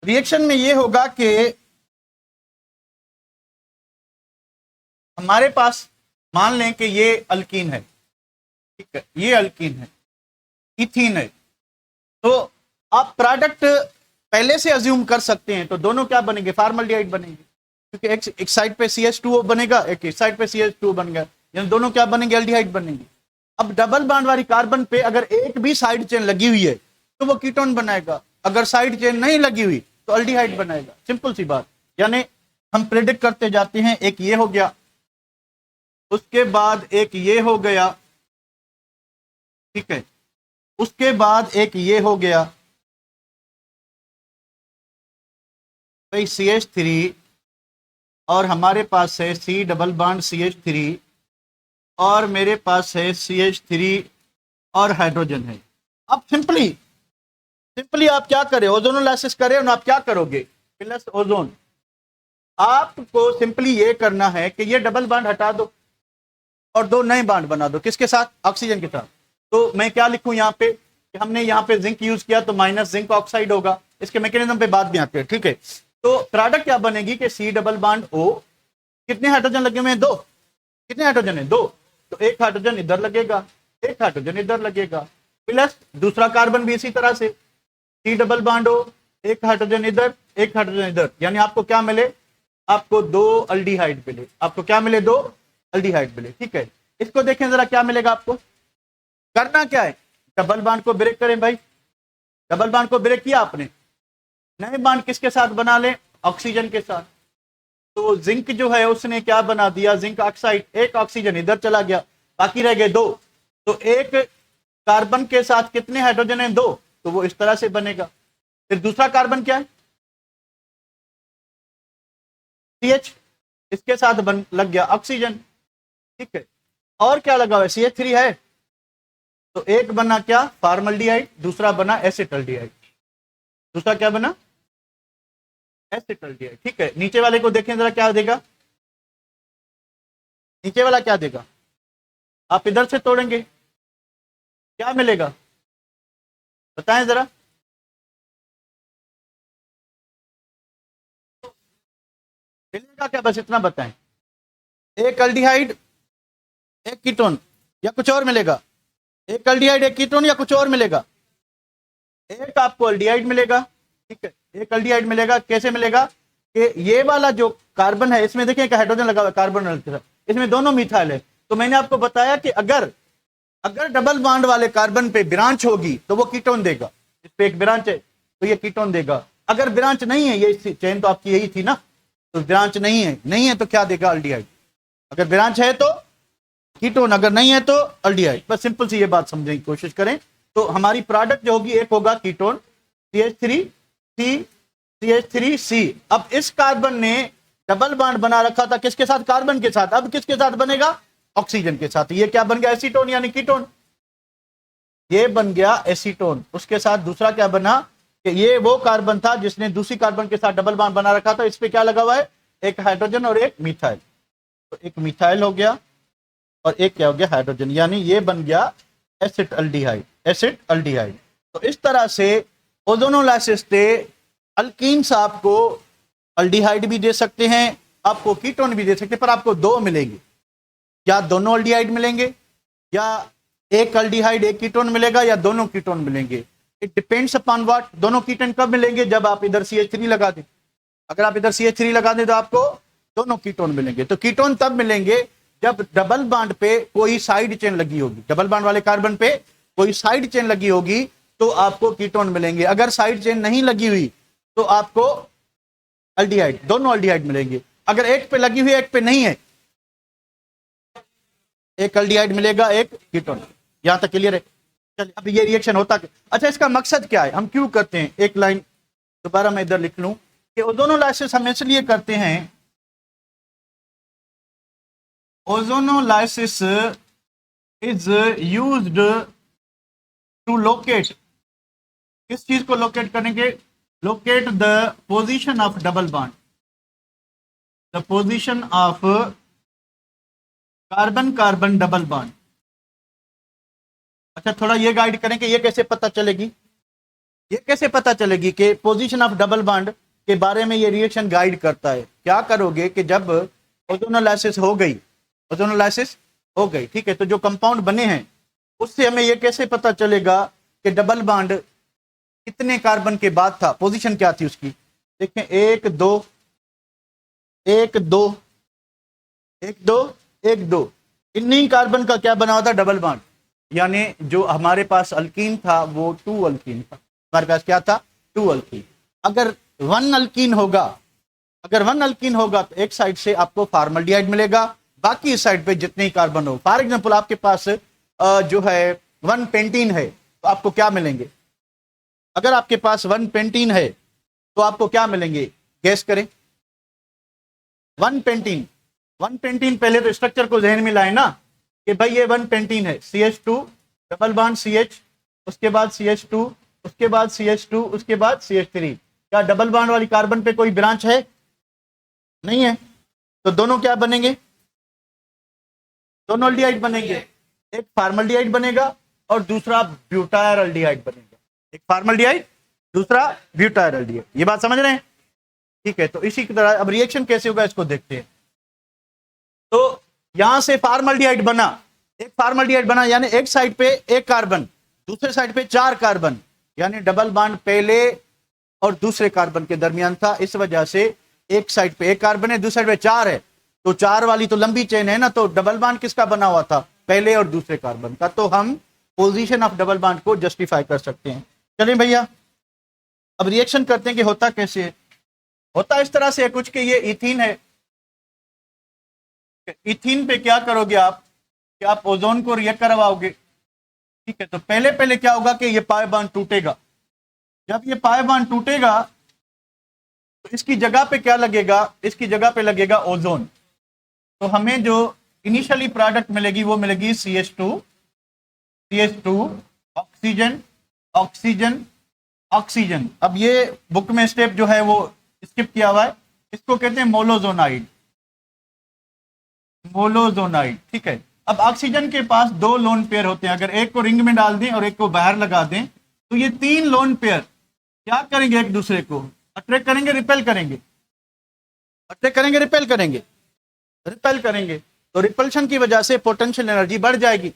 रिएक्शन में ये होगा कि हमारे पास मान लें कि ये अल्कीन है, ठीक है, ये अल्कीन है, इथीन है, तो आप प्रोडक्ट पहले से अज्यूम कर सकते हैं। तो दोनों क्या बनेंगे, फॉर्मल्डिहाइड बनेंगे, क्योंकि एक साइड पे CH2O बनेगा, एक साइड पे CH2O बनेगा, यानी दोनों क्या बनेंगे, एल्डिहाइड बनेंगे। अब डबल बॉन्ड वाली कार्बन पे अगर एक भी साइड चेन लगी हुई है तो वो कीटोन बनाएगा, अगर साइड चेन नहीं लगी हुई तो एल्डिहाइड बनाएगा, सिंपल सी बात। यानी हम प्रेडिक्ट करते जाते हैं, एक ये हो गया, उसके बाद एक ये हो गया, ठीक है, उसके बाद एक ये हो गया, भाई CH3 और हमारे पास है C डबल बॉन्ड CH3 और मेरे पास है CH3 और हाइड्रोजन है। अब सिंपली आप क्या करें, ओजोनोलाइसिस करें और आप क्या करोगे, प्लस ओजोन। आपको सिंपली ये करना है कि ये डबल बॉन्ड हटा दो और दो नए बॉन्ड बना दो, किसके साथ, ऑक्सीजन के साथ। तो मैं क्या लिखूं यहाँ पे कि हमने यहाँ पे जिंक यूज किया तो माइनस जिंक ऑक्साइड होगा, इसके मैकेनिज्म पे बाद में आते हैं, ठीक है। तो प्रोडक्ट क्या बनेगी कि C डबल बॉन्ड O, कितने हाइड्रोजन लगे हुए हैं, दो, कितने हाइड्रोजन है, दो, तो एक हाइड्रोजन इधर लगेगा, एक हाइड्रोजन इधर लगेगा, प्लस दूसरा कार्बन भी इसी तरह से C डबल बॉन्ड O, एक हाइड्रोजन इधर, एक हाइड्रोजन इधर, यानी आपको क्या मिले, आपको दो अल्डिहाइड मिले, आपको क्या मिले, दो अल्डिहाइड मिले, ठीक है। इसको देखें जरा क्या मिलेगा आपको, करना क्या है, डबल बॉन्ड को ब्रेक करें भाई, डबल बॉन्ड को ब्रेक किया आपने, नए बॉन्ड किसके साथ बना लें, ऑक्सीजन के साथ। तो जिंक जो है उसने क्या बना दिया, जिंक ऑक्साइड, एक ऑक्सीजन इधर चला गया, बाकी रह गए दो, तो एक कार्बन के साथ कितने हाइड्रोजन है, दो, तो वो इस तरह से बनेगा। फिर दूसरा कार्बन क्या है, CH, इसके साथ लग गया ऑक्सीजन, ठीक है, और क्या लगा हुआ है, CH3 है, तो एक बना क्या, फॉर्मल्डिहाइड, दूसरा बना एसिटल्डिहाइड, दूसरा क्या बना, एसिटल्डिहाइड, ठीक है। नीचे वाले को देखें जरा क्या देगा, नीचे वाला क्या देगा, आप इधर से तोड़ेंगे क्या मिलेगा, बताएं जरा, मिलेगा क्या, बस इतना बताएं, एक अल्डिहाइड एक कीटोन या कुछ और मिलेगा, एक अल्डिहाइड एक कीटोन या कुछ और मिलेगा, एक आपको अल्डिहाइड मिलेगा, ठीक है, एक अल्डिहाइड मिलेगा। कैसे मिलेगा कि ये वाला जो कार्बन है इसमें देखिए हाइड्रोजन लगा हुआ है कार्बन, इसमें दोनों मिथाइल है। तो मैंने आपको बताया कि अगर डबल बॉन्ड वाले कार्बन पे ब्रांच होगी तो वो कीटोन देगा, इस पे एक ब्रांच है तो ये कीटोन देगा। अगर ब्रांच नहीं है, ये चेन तो आपकी यही थी ना, तो ब्रांच नहीं है तो क्या देगा, अल्डिहाइड। अगर ब्रांच है तो कीटोन, अगर नहीं है तो अल्डिहाइड। बस सिंपल सी ये बात समझने की कोशिश करें। तो हमारी प्रोडक्ट जो होगी, एक होगा कीटोन CH3, C CH3C। अब इस कार्बन ने डबल बॉन्ड बना रखा था किसके साथ? कार्बन के साथ। अब किसके साथ बनेगा? ऑक्सीजन के साथ। ये क्या बन गया? एसीटोन यानी कीटोन। ये बन गया एसीटोन। उसके साथ दूसरा क्या बना कि ये वो कार्बन था जिसने दूसरी कार्बन के साथ डबल बॉन्ड बना रखा था। इस पे क्या लगा हुआ है? एक हाइड्रोजन और एक मिथाइल। तो एक मिथाइल हो गया और एक क्या हो गया? हाइड्रोजन, यानी ये बन गया एसिटल्डिहाइड। एसिटल्डिहाइड। तो इस तरह से ओजोनोलाइसिस से अल्कीन्स आपको अल्डिहाइड भी दे सकते हैं, आपको कीटोन भी दे सकते हैं, पर आपको दो मिलेंगे। या दोनों अल्डिहाइड मिलेंगे, या एक अल्डिहाइड एक कीटोन मिलेगा, या दोनों कीटोन मिलेंगे। It depends upon what. दोनों कीटोन कब मिलेंगे? जब आप इधर CH3 लगा दें। अगर आप इधर CH3 लगा दें तो आपको दोनों कीटोन मिलेंगे। तो कीटोन तब मिलेंगे जब डबल बॉन्ड पे कोई साइड चेन लगी होगी। डबल बॉन्ड वाले कार्बन पे कोई साइड चेन लगी होगी तो आपको कीटोन मिलेंगे। अगर साइड चेन नहीं लगी हुई तो आपको अल्डिहाइड, दोनों अल्डिहाइड मिलेंगे। अगर एक पे लगी हुई है एक पे नहीं है, एक अल्डिहाइड मिलेगा एक कीटोन। यहां तक क्लियर है? चलिए, अब ये रिएक्शन होता है। अच्छा, इसका मकसद क्या है? हम क्यों करते हैं? एक लाइन दोबारा मैं इधर लिख लूं कि ओजोनोलाइसिस हम इसलिए करते हैं। Ozonolysis is used to locate, किस चीज को लोकेट करेंगे? Locate the position of double bond, the position of carbon carbon double bond. अच्छा, थोड़ा ये गाइड करें कि ये कैसे पता चलेगी? ये कैसे पता चलेगी कि पोजीशन ऑफ डबल बॉन्ड के बारे में ये रिएक्शन गाइड करता है? क्या करोगे कि जब ओजोनोलाइसिस हो गई, ओजोनोलाइसिस हो गई, ठीक है, तो जो कंपाउंड बने हैं उससे हमें ये कैसे पता चलेगा कि डबल बॉन्ड कितने कार्बन के बाद था? पोजीशन क्या थी उसकी? देखें, एक दो, एक दो, एक दो, एक दो, इन्हीं कार्बन का क्या बना हुआ था? Double bond. यानी जो हमारे पास अल्कीन था वो 2 अल्कीन था। हमारे पास क्या था? 2 अल्कीन। अगर 1 अल्कीन होगा, अगर 1 अल्कीन होगा तो एक साइड से आपको फॉर्मल्डिहाइड मिलेगा, बाकी इस साइड पे जितने ही कार्बन हो। फॉर एग्जांपल आपके पास जो है 1 पेंटीन है तो आपको क्या मिलेंगे? अगर आपके पास 1 पेंटीन है तो आपको क्या मिलेंगे? गैस करें। 1 पेंटीन, 1 पेंटीन, पहले तो स्ट्रक्चर को जहन में लाए ना कि भाई ये 1 पेंटीन है। CH2 डबल बॉन्ड CH, उसके बाद CH2, उसके बाद CH2, उसके बाद CH3। क्या डबल बॉन्ड वाली कार्बन पे कोई ब्रांच है? नहीं है। तो दोनों क्या बनेंगे? दोनों अल्डिहाइड बनेंगे। एक फॉर्मल्डिहाइड बनेगा और दूसरा ब्यूटाइल अल्डिहाइड बनेगा। एक फॉर्मल्डिहाइड, दूसरा ब्यूटाइल अल्डिहाइड। ये बात समझ रहे हैं? ठीक है, तो इसी की तरह अब रिएक्शन कैसे होगा इसको देखते हैं। तो यहां से फॉर्मल्डिहाइड बना, एक फॉर्मल्डिहाइड बना, यानी एक साइड पे एक कार्बन, दूसरे साइड पे 4 कार्बन, यानी डबल बॉन्ड पहले और दूसरे कार्बन के दरमियान था। इस वजह से एक साइड पे एक कार्बन है, दूसरे साइड पे 4 है, तो 4 वाली तो लंबी चेन है ना, तो डबल बॉन्ड किसका बना हुआ था? पहले और दूसरे कार्बन का। तो हम पोजीशन ऑफ डबल बॉन्ड को जस्टिफाई कर सकते हैं। चलिए भैया, अब रिएक्शन करते हैं कि होता कैसे है। होता इस तरह से कुछ कि ये इथीन है। इथीन पे क्या करोगे आप कि आप ओजोन को रिएक्ट करवाओगे। ठीक है, तो पहले पहले क्या होगा कि ये पाई बॉन्ड टूटेगा। जब ये पाई बॉन्ड टूटेगा तो इसकी जगह पे क्या लगेगा? इसकी जगह पे लगेगा ओजोन। तो हमें जो इनिशियली प्रोडक्ट मिलेगी वो मिलेगी CH2, CH2, oxygen, oxygen, oxygen. अब ये बुक में स्टेप जो है वो स्किप किया हुआ है, इसको कहते हैं मोलोजोनाइड। मोलोजोनाइड, ठीक है। अब ऑक्सीजन के पास 2 लोन पेयर होते हैं। अगर एक को रिंग में डाल दें और एक को बाहर लगा दें तो ये 3 लोन पेयर क्या करेंगे? एक दूसरे को अट्रैक्ट करेंगे, रिपेल करेंगे, अट्रैक्ट करेंगे, रिपेल करेंगे, रिपेल करेंगे। तो रिपल्शन की वजह से पोटेंशियल एनर्जी बढ़ जाएगी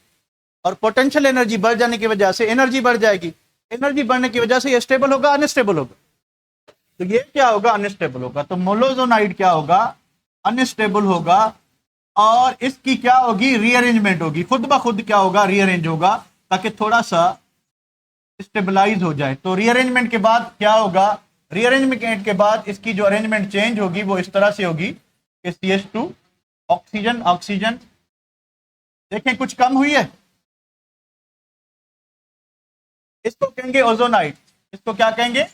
और पोटेंशियल एनर्जी बढ़ जाने की वजह से एनर्जी बढ़ जाएगी। एनर्जी बढ़ने की वजह से ये स्टेबल होगा, अनस्टेबल होगा। तो ये क्या होगा? अनस्टेबल होगा। तो मोलोजोनाइड क्या होगा? अनस्टेबल होगा। और इसकी क्या होगी? रीअरेंजमेंट होगी। खुद ब खुद क्या होगा? रीअरेंज होगा, ताकि थोड़ा सा स्टेबलाइज हो जाए। तो रीअरेंजमेंट के बाद क्या होगा? रीअरेंजमेंट के बाद इसकी जो अरेंजमेंट चेंज होगी वो इस तरह से होगी कि CH2, ऑक्सीजन, ऑक्सीजन, देखें कुछ कम हुई है। इसको कहेंगे ओजोनाइड। इसको क्या कहेंगे?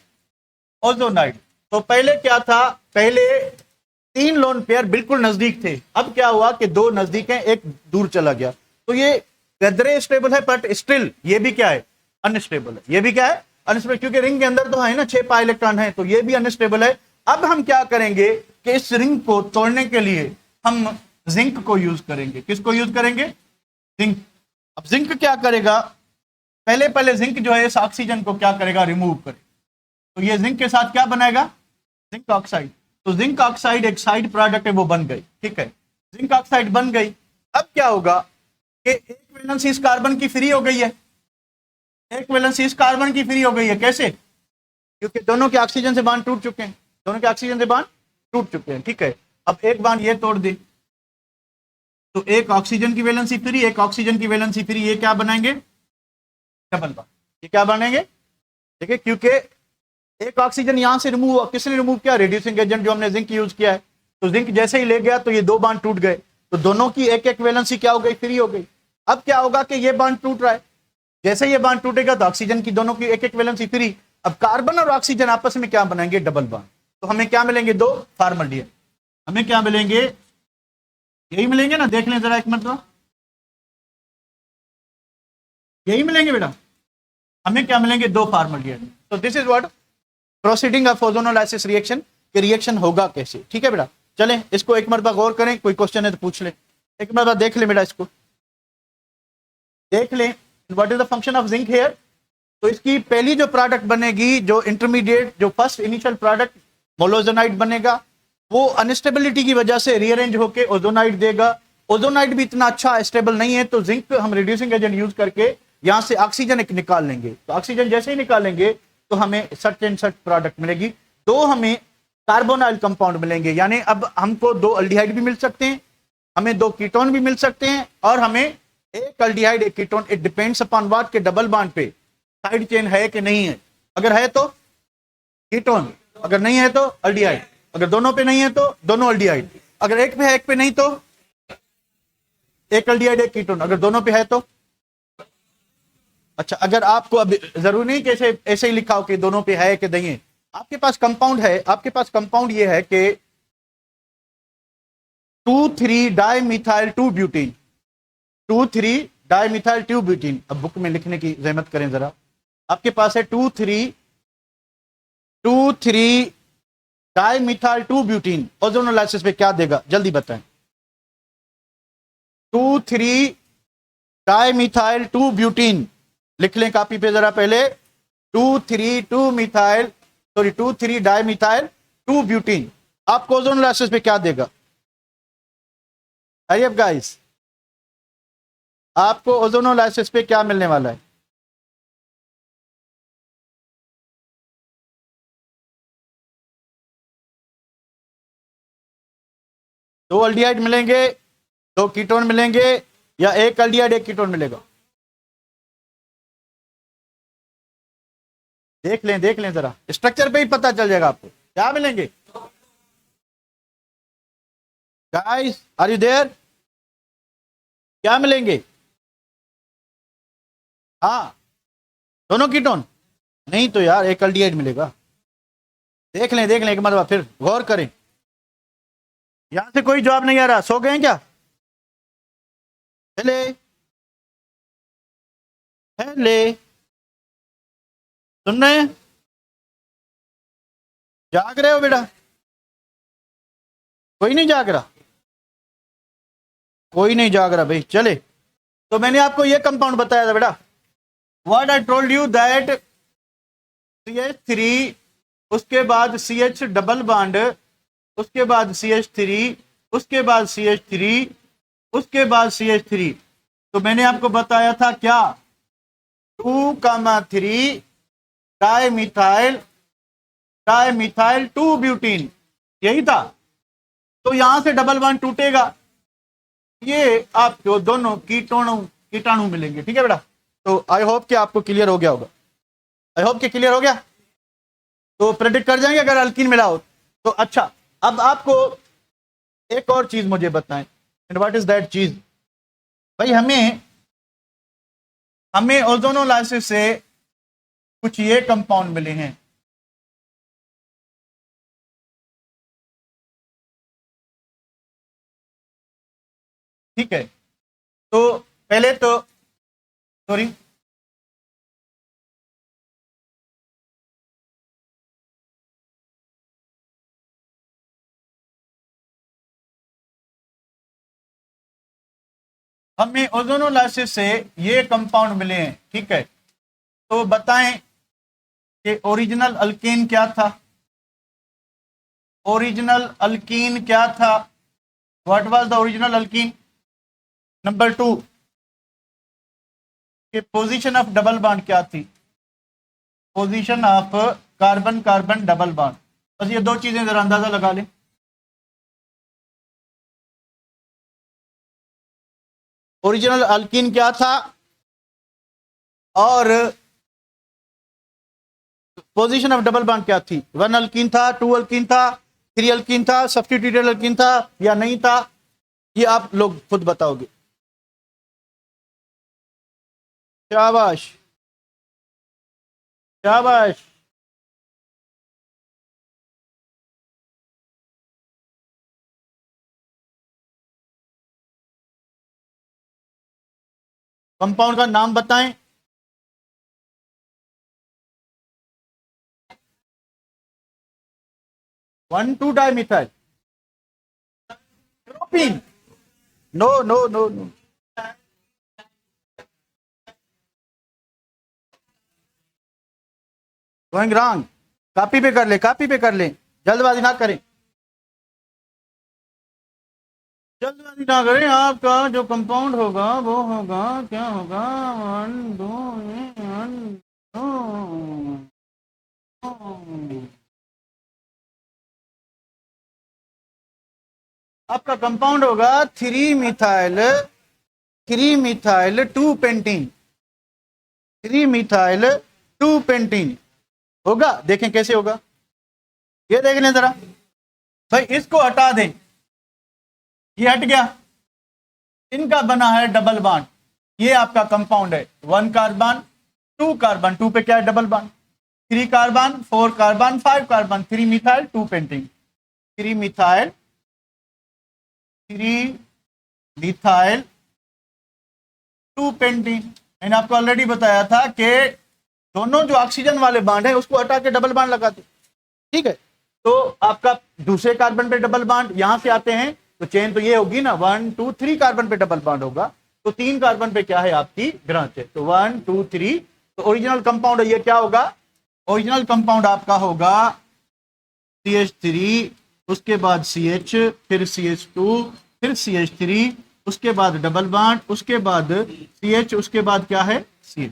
ओजोनाइड। तो पहले क्या था, पहले 3 लोन पेयर बिल्कुल नजदीक थे, अब क्या हुआ कि 2 नजदीक हैं, एक दूर चला गया। तो ये वेदर स्टेबल है, बट स्टिल ये भी क्या है, अनस्टेबल है। ये भी क्या है, अनस्टेबल, क्योंकि रिंग के अंदर तो है ना 6 पाई इलेक्ट्रॉन है, तो ये भी अनस्टेबल है। अब हम क्या करेंगे कि इस रिंग को तोड़ने के लिए हम जिंक को यूज करेंगे। किसको यूज करेंगे, जिंक। अब जिंक क्या करेगा, पहले पहले जिंक जो है इस ऑक्सीजन को क्या करेगा, रिमूव करेगा। तो ये जिंक के साथ क्या बनाएगा, जिंक ऑक्साइड। तो जिंक ऑक्साइड एक साइड प्रोडक्ट है, वो बन गई, ठीक है, जिंक ऑक्साइड बन गई। अब क्या होगा कि एक वैलेंस इस कार्बन की फ्री हो गई है, एक वैलेंस इस कार्बन की फ्री हो गई है। कैसे, क्योंकि दोनों के ऑक्सीजन से बांध टूट चुके हैं, दोनों के ऑक्सीजन से बांध टूट चुके हैं, ठीक है। अब एक बांध ये तोड़ दे, तो एक ऑक्सीजन की वैलेंसी फ्री, एक ऑक्सीजन की वैलेंसी फ्री, ये क्या बनाएंगे, डबल बांड। ये क्या बनेंगे, देखिए, क्योंकि एक ऑक्सीजन यहां से रिमूव, किसने रिमूव किया, रिड्यूसिंग एजेंट जो हमने जिंक यूज किया है। तो जिंक जैसे ही ले गया तो ये 2 बांड टूट गए, तो दोनों की एक एक वैलेंसी क्या हो गई, फ्री हो गई। अब क्या होगा कि ये बांड टूट रहा है, जैसे ये बांड टूटेगा तो ऑक्सीजन की दोनों की एक एक वैलेंसी फ्री। अब कार्बन और ऑक्सीजन आपस में क्या बनाएंगे, डबल बांड। तो हमें क्या मिलेंगे, 2 फॉर्मल्डिहाइड। हमें क्या मिलेंगे, यही मिलेंगे ना, देख लें जरा एक मतलब, यही मिलेंगे बेटा, हमें क्या मिलेंगे, 2 फॉर्मल्डिहाइड। तो this is what proceeding of ozonolysis reaction, कि रिएक्शन होगा कैसे, ठीक है बेटा। चलें इसको एक मरतबा गौर करें, कोई क्वेश्चन है तो पूछ ले, एक मरतबा देख ले बेटा, इसको देख लें, what is the function of zinc here. तो इसकी पहली जो प्रोडक्ट बनेगी, जो इंटरमीडिएट, जो फर्स्ट इनिशियल प्रोडक्ट मोलोजोनाइड बनेगा, वो अनस्टेबिलिटी की वजह से रीअरेंज होकर ओजोनाइड देगा। ओजोनाइड भी इतना अच्छा स्टेबल नहीं है, तो जिंक हम रिड्यूसिंग एजेंट यूज करके यहां से ऑक्सीजन एक निकाल लेंगे। तो ऑक्सीजन जैसे ही निकालेंगे तो हमें सर्ट एंड सर्ट प्रोडक्ट मिलेगी, तो हमें कार्बोनाइल कंपाउंड मिलेंगे। यानी अब हमको 2 अल्डिहाइड भी मिल सकते हैं, हमें 2 कीटोन भी मिल सकते हैं, और हमें एक अल्डिहाइड एक ketone. It depends upon what, के डबल बॉन्ड पे साइड चेन है कि नहीं है। अगर है तो कीटोन, अगर नहीं है तो अल्डिहाइड, अगर दोनों पे नहीं है तो दोनों अल्डिहाइड, अगर एक पे है एक पे नहीं तो एक अल्डिहाइड एक कीटोन, अगर दोनों पे है तो अच्छा। अगर आपको अब जरूरी नहीं कि ऐसे ऐसे ही लिखा हो कि दोनों पे है कि नहीं है, आपके पास कंपाउंड है, आपके पास कंपाउंड ये है कि 2,3 डाइमिथाइल 2 ब्यूटीन, 2,3 डाइमिथाइल 2 ब्यूटीन। अब बुक में लिखने की जहमत करें जरा, आपके पास है 2,3 डाइमिथाइल 2 ब्यूटीन। ओजोनोलाइसिस पे क्या देगा, जल्दी बताएं। 2,3 डाइमिथाइल 2 ब्यूटीन, लिख लें कॉपी पे जरा पहले, 2,3 डाइमिथाइल 2 ब्यूटीन आपको ओजोनोलाइसिस पे क्या देगा। अब गाइस, आपको ओजोनोलाइसिस पे क्या मिलने वाला है, दो अल्डिहाइड मिलेंगे, 2 कीटोन मिलेंगे, या एक अल्डिहाइड एक कीटोन मिलेगा। देख लें जरा, स्ट्रक्चर पे ही पता चल जाएगा आपको क्या मिलेंगे। गाइस आर यू देयर, क्या मिलेंगे, हाँ दोनों कीटोन, नहीं तो यार एक अल्डिहाइड मिलेगा। देख लें एक मरतबा, फिर गौर करें। यहां से कोई जवाब नहीं आ रहा, सो गए हैं क्या, हेले हेले, सुन रहे हैं, जाग रहे हो बेटा, कोई नहीं जाग रहा, कोई नहीं जाग रहा भाई। चले, तो मैंने आपको ये कंपाउंड बताया था बेटा, what I told you that CH3, उसके बाद CH डबल बॉन्ड, उसके बाद CH3, उसके बाद CH3, उसके बाद CH3। तो मैंने आपको बताया था क्या, 2,3 डाइमिथाइल 2 ब्यूटीन, यही था। तो यहां से डबल बॉन्ड टूटेगा, ये आपको दोनों कीटाणु मिलेंगे, ठीक है बेटा। तो आई होप कि आपको क्लियर हो गया होगा, आई होप कि क्लियर हो गया। तो प्रेडिक्ट कर जाएंगे अगर अल्कीन मिला हो तो। अच्छा, अब आपको एक और चीज मुझे बताएं, एंड व्हाट इज दैट चीज, भाई हमें ओजोनोलाइसिस से कुछ ये कंपाउंड मिले हैं, ठीक है, तो पहले तो सॉरी, हमें ओजोनोलाइसिस से ये कंपाउंड मिले हैं, ठीक है। तो बताएं कि ओरिजिनल अल्कीन क्या था, ओरिजिनल अल्कीन क्या था, what was the original alkyne. Number 2 कि पोजीशन ऑफ डबल बॉन्ड क्या थी, position of carbon carbon double bond. बस ये दो चीजें जरा अंदाजा लगा लें। ओरिजिनल अल्कीन क्या था और पोजीशन ऑफ डबल बॉन्ड क्या थी। 1 अल्कीन था, 2 अल्कीन था, 3 अल्कीन था, सब्स्टिट्यूटेड अल्कीन था या नहीं था, ये आप लोग खुद बताओगे। शाबाश शाबाश। कंपाउंड का नाम बताएं। 1,2 dimethyl propene. No no no no, going wrong. Copy पे कर ले, कॉपी पे कर ले, जल्दबाजी ना करें, जल्दबाजी ना करें। आपका जो कंपाउंड होगा वो होगा, क्या होगा, 1 2 1 2। आपका कंपाउंड होगा 3 मिथाइल 2 पेंटीन, 3 मिथाइल 2 पेंटीन होगा। देखें कैसे होगा, ये देख लें जरा भाई, इसको हटा दें, ये हट गया, इनका बना है डबल बॉन्ड, ये आपका कंपाउंड है। 1 कार्बन 2 कार्बन, 2 पे क्या है double bond, 3 carbon 4 carbon 5 carbon, 3 methyl 2 pentene, 3 methyl 2 pentene. मैंने आपको ऑलरेडी बताया था कि दोनों जो ऑक्सीजन वाले बॉन्ड है उसको हटा के डबल बॉन्ड लगाते, ठीक है। तो आपका दूसरे कार्बन पे डबल बॉन्ड, यहां से आते हैं तो चेन तो ये होगी ना, 1 2 3 कार्बन पे डबल बॉन्ड होगा, तो 3 कार्बन पे क्या है आपकी ब्रांच है, तो 1 2 3। तो ओरिजिनल कंपाउंड ये क्या होगा, ओरिजिनल कंपाउंड आपका होगा CH3, उसके बाद CH, फिर CH2, फिर CH3, उसके बाद डबल बॉन्ड, उसके बाद CH, उसके बाद क्या है CH।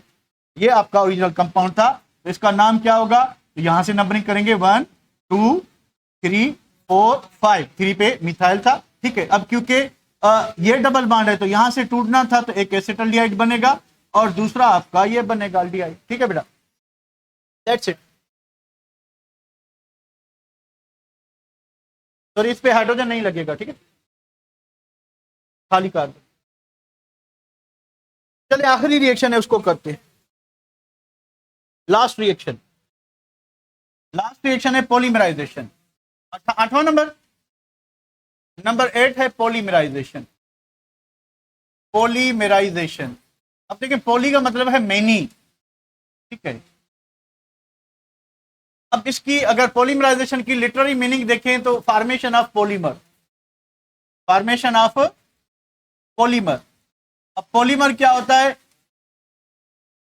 ये आपका ओरिजिनल कंपाउंड था। तो इसका नाम क्या होगा, तो यहां से नंबरिंग करेंगे 1 2 3 4 5, 3 पे मिथाइल था, ठीक है। अब क्योंकि ये डबल बॉन्ड है तो यहां से टूटना था, तो एक एसिटल्डिहाइड बनेगा और दूसरा आपका ये बनेगा अल्डिहाइड, ठीक है बेटा, दैट्स इट। सॉरी, इस पे हाइड्रोजन नहीं लगेगा, ठीक है, खाली कार्बन। चलिए आखिरी रिएक्शन है उसको करते हैं, लास्ट रिएक्शन, लास्ट रिएक्शन है पॉलीमराइजेशन। अच्छा, 8वां नंबर, नंबर 8 है पॉलीमराइजेशन। पॉलीमराइजेशन, अब देखिए पॉली का मतलब है मैनी, ठीक है। अब इसकी अगर पॉलीमराइजेशन की लिटररी मीनिंग देखें तो formation of polymer, formation of polymer. अब पॉलीमर क्या होता है,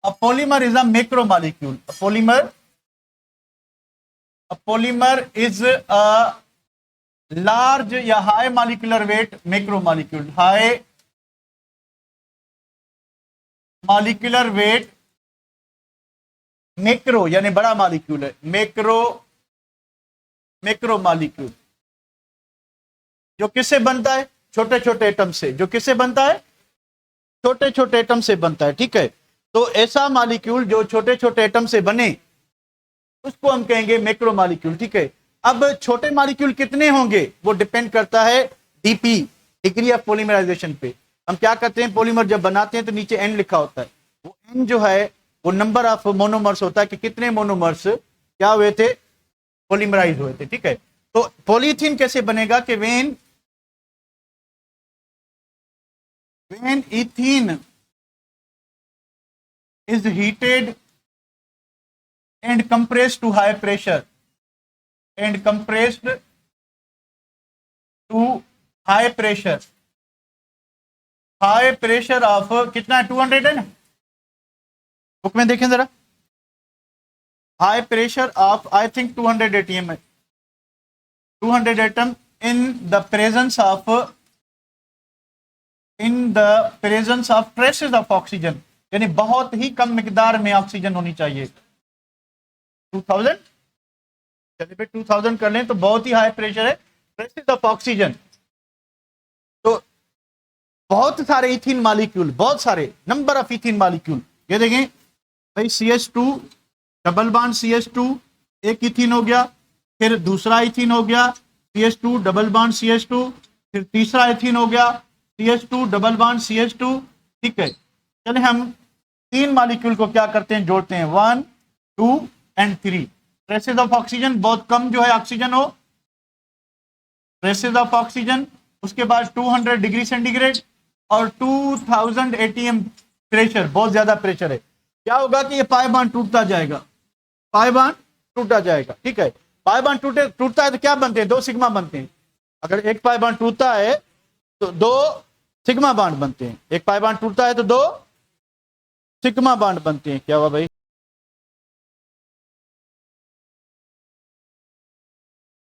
a polymer is a macromolecule, a polymer is a large या high molecular weight macromolecule, high molecular weight macro यानी बड़ा मॉलिक्यूल है, मैक्रोमोलिक्यूल जो किससे बनता है, छोटे छोटे एटम से, जो किससे बनता है, छोटे छोटे एटम से बनता है, ठीक है। तो ऐसा मॉलिक्यूल जो छोटे छोटे एटम से बने उसको हम कहेंगे मैक्रोमोलिक्यूल, ठीक है। अब छोटे मॉलिक्यूल कितने होंगे वो डिपेंड करता है डीपी, डिग्री ऑफ पॉलीमराइजेशन पे। हम क्या करते हैं, पॉलीमर जब बनाते हैं तो नीचे एन लिखा होता है, वो एन जो है वो नंबर ऑफ मोनोमर्स होता है कि कितने मोनोमर्स क्या हुए थे, पॉलीमराइज हुए थे, ठीक है। तो पॉलीथीन कैसे बनेगा कि when when ethene is heated and compressed to high pressure high pressure of कितना है 200 है ना, बुक में देखें जरा, high pressure of I think 200 ATM है, 200 atom in the presence of traces of oxygen, यानी बहुत ही कम मिकदार में ऑक्सीजन होनी चाहिए। 2000 चलिए 2000 कर लें तो बहुत ही हाई प्रेशर है, ट्रेसेस ऑफ ऑक्सीजन। तो बहुत सारे इथीन मॉलिक्यूल, बहुत सारे नंबर ऑफ इथीन मॉलिक्यूल, ये देखें भाई CH2 डबल बॉन्ड CH2 एक इथीन हो गया, फिर दूसरा इथीन हो गया CH2 डबल बॉन्ड CH2, फिर तीसरा इथीन हो गया CH2 डबल बॉन्ड CH2। ठीक है, चलिए हम तीन मॉलिक्यूल को क्या करते हैं, जोड़ते हैं 1 2 एंड 3। ट्रेसेस ऑफ ऑक्सीजन बहुत कम जो है ऑक्सीजन हो, ट्रेसेस ऑफ ऑक्सीजन, उसके बाद 200 डिग्री सेंटीग्रेड और 2000 एटीएम प्रेशर, बहुत ज्यादा प्रेशर है। क्या होगा कि ये पाई बॉन्ड टूटता जाएगा, पाई बॉन्ड टूटता जाएगा। ठीक है, पाई बॉन्ड टूटता है तो क्या बनते हैं, 2 सिग्मा बनते हैं। अगर एक पाई बॉन्ड टूटता है तो 2 सिग्मा बॉन्ड बनते हैं, एक पाई बॉन्ड टूटता है तो 2 सिग्मा बॉन्ड बनते हैं। क्या हुआ भाई,